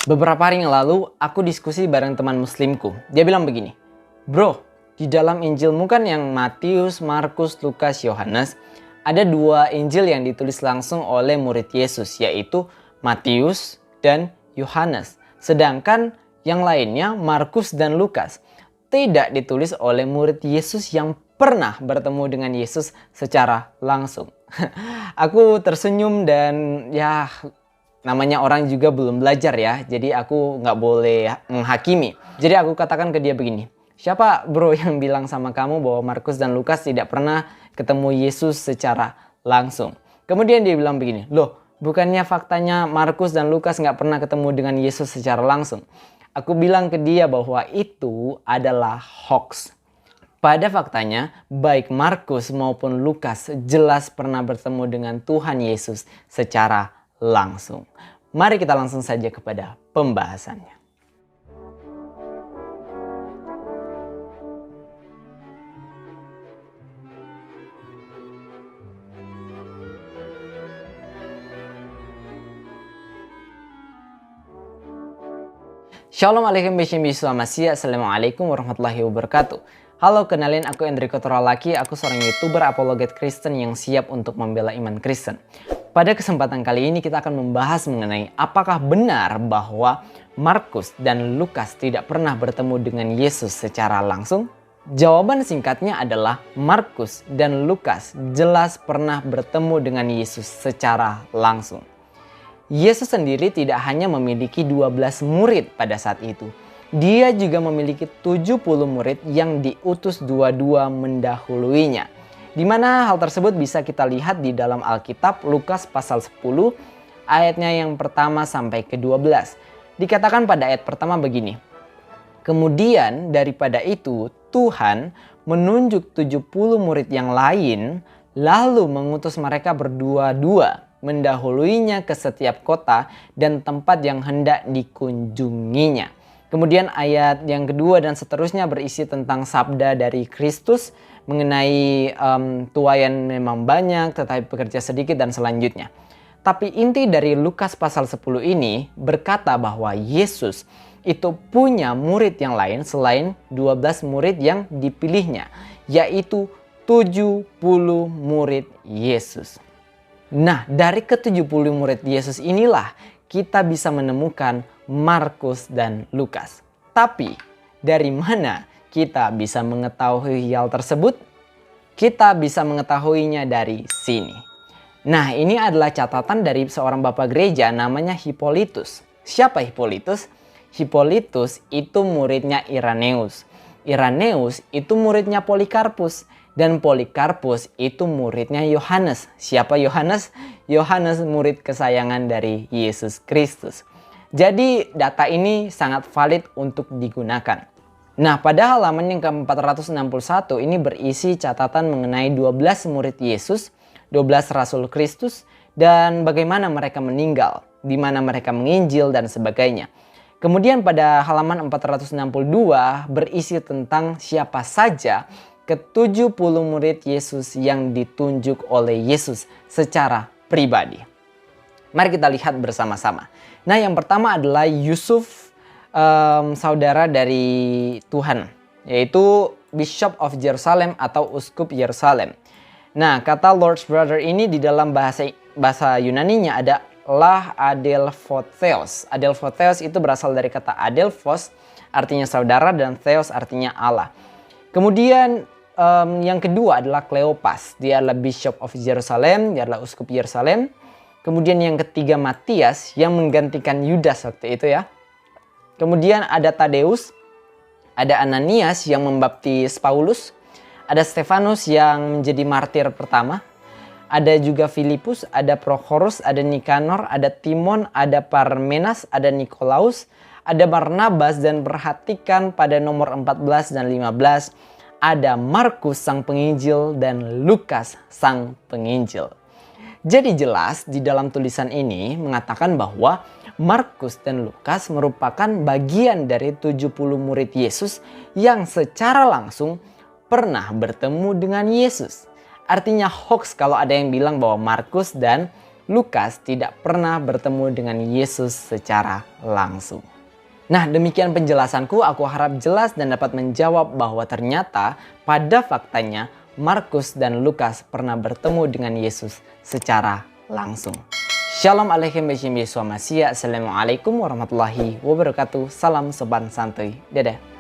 Beberapa hari yang lalu, aku diskusi bareng teman muslimku. Dia bilang begini, "Bro, di dalam Injilmu kan yang Matius, Markus, Lukas, Yohanes, ada dua Injil yang ditulis langsung oleh murid Yesus, yaitu Matius dan Yohanes. Sedangkan yang lainnya, Markus dan Lukas, tidak ditulis oleh murid Yesus yang pernah bertemu dengan Yesus secara langsung." Aku tersenyum dan ya, namanya orang juga belum belajar ya, jadi aku nggak boleh menghakimi. Jadi aku katakan ke dia begini, "Siapa bro yang bilang sama kamu bahwa Markus dan Lukas tidak pernah ketemu Yesus secara langsung?" Kemudian dia bilang begini, "Loh, bukannya faktanya Markus dan Lukas nggak pernah ketemu dengan Yesus secara langsung?" Aku bilang ke dia bahwa itu adalah hoax. Pada faktanya, baik Markus maupun Lukas jelas pernah bertemu dengan Tuhan Yesus secara langsung. Mari kita langsung saja kepada pembahasannya. Shalom alaikum bismillah masih. Assalamualaikum warahmatullahi wabarakatuh. Halo, kenalin aku Enrico Toralaki. Aku seorang YouTuber apologet Kristen yang siap untuk membela iman Kristen. Pada kesempatan kali ini kita akan membahas mengenai apakah benar bahwa Markus dan Lukas tidak pernah bertemu dengan Yesus secara langsung? Jawaban singkatnya adalah Markus dan Lukas jelas pernah bertemu dengan Yesus secara langsung. Yesus sendiri tidak hanya memiliki 12 murid pada saat itu. Dia juga memiliki 70 murid yang diutus dua-dua mendahuluinya. Di mana hal tersebut bisa kita lihat di dalam Alkitab Lukas pasal 10 ayatnya yang pertama sampai ke-12. Dikatakan pada ayat pertama begini, "Kemudian daripada itu Tuhan menunjuk 70 murid yang lain lalu mengutus mereka berdua-dua mendahuluinya ke setiap kota dan tempat yang hendak dikunjunginya." Kemudian ayat yang kedua dan seterusnya berisi tentang sabda dari Kristus mengenai tuaian memang banyak tetapi pekerja sedikit dan selanjutnya. Tapi inti dari Lukas pasal 10 ini berkata bahwa Yesus itu punya murid yang lain selain 12 murid yang dipilihnya, yaitu 70 murid Yesus. Nah, dari ke-70 murid Yesus inilah kita bisa menemukan Markus dan Lukas. Tapi, dari mana kita bisa mengetahui hal tersebut? Kita bisa mengetahuinya dari sini. Nah, ini adalah catatan dari seorang bapak gereja namanya Hippolytus. Siapa Hippolytus? Hippolytus itu muridnya Irenaeus. Irenaeus itu muridnya Polikarpus. Dan Polikarpus itu muridnya Yohanes. Siapa Yohanes? Yohanes murid kesayangan dari Yesus Kristus. Jadi data ini sangat valid untuk digunakan. Nah, pada halaman yang ke-461 ini berisi catatan mengenai 12 murid Yesus, 12 Rasul Kristus, dan bagaimana mereka meninggal, di mana mereka menginjil dan sebagainya. Kemudian pada halaman 462 berisi tentang siapa saja ke-70 murid Yesus yang ditunjuk oleh Yesus secara pribadi. Mari kita lihat bersama-sama. Nah, yang pertama adalah Yusuf, saudara dari Tuhan, yaitu Bishop of Jerusalem atau Uskup Yerusalem. Nah, kata Lord's Brother ini di dalam bahasa Yunaninya ada lah Adelphotheos. Adelphotheos itu berasal dari kata Adelphos, artinya saudara, dan Theos artinya Allah. Kemudian yang kedua adalah Kleopas. Dia adalah Bishop of Jerusalem, dia adalah Uskup Yerusalem. Kemudian yang ketiga Matias yang menggantikan Yudas waktu itu ya. Kemudian ada Tadeus, ada Ananias yang membaptis Paulus, ada Stefanus yang menjadi martir pertama, ada juga Filipus, ada Prochorus, ada Nikanor, ada Timon, ada Parmenas, ada Nikolaus, ada Barnabas, dan perhatikan pada nomor 14 dan 15 ada Markus sang penginjil dan Lukas sang penginjil. Jadi jelas di dalam tulisan ini mengatakan bahwa Markus dan Lukas merupakan bagian dari 70 murid Yesus yang secara langsung bertemu dengan Yesus. Artinya hoax kalau ada yang bilang bahwa Markus dan Lukas tidak pernah bertemu dengan Yesus secara langsung. Nah, demikian penjelasanku. Aku harap jelas dan dapat menjawab bahwa ternyata pada faktanya Markus dan Lukas pernah bertemu dengan Yesus secara langsung. Shalom alaikum Yeshua Mashiach. Assalamualaikum warahmatullahi wabarakatuh. Salam sobat santuy. Dadah.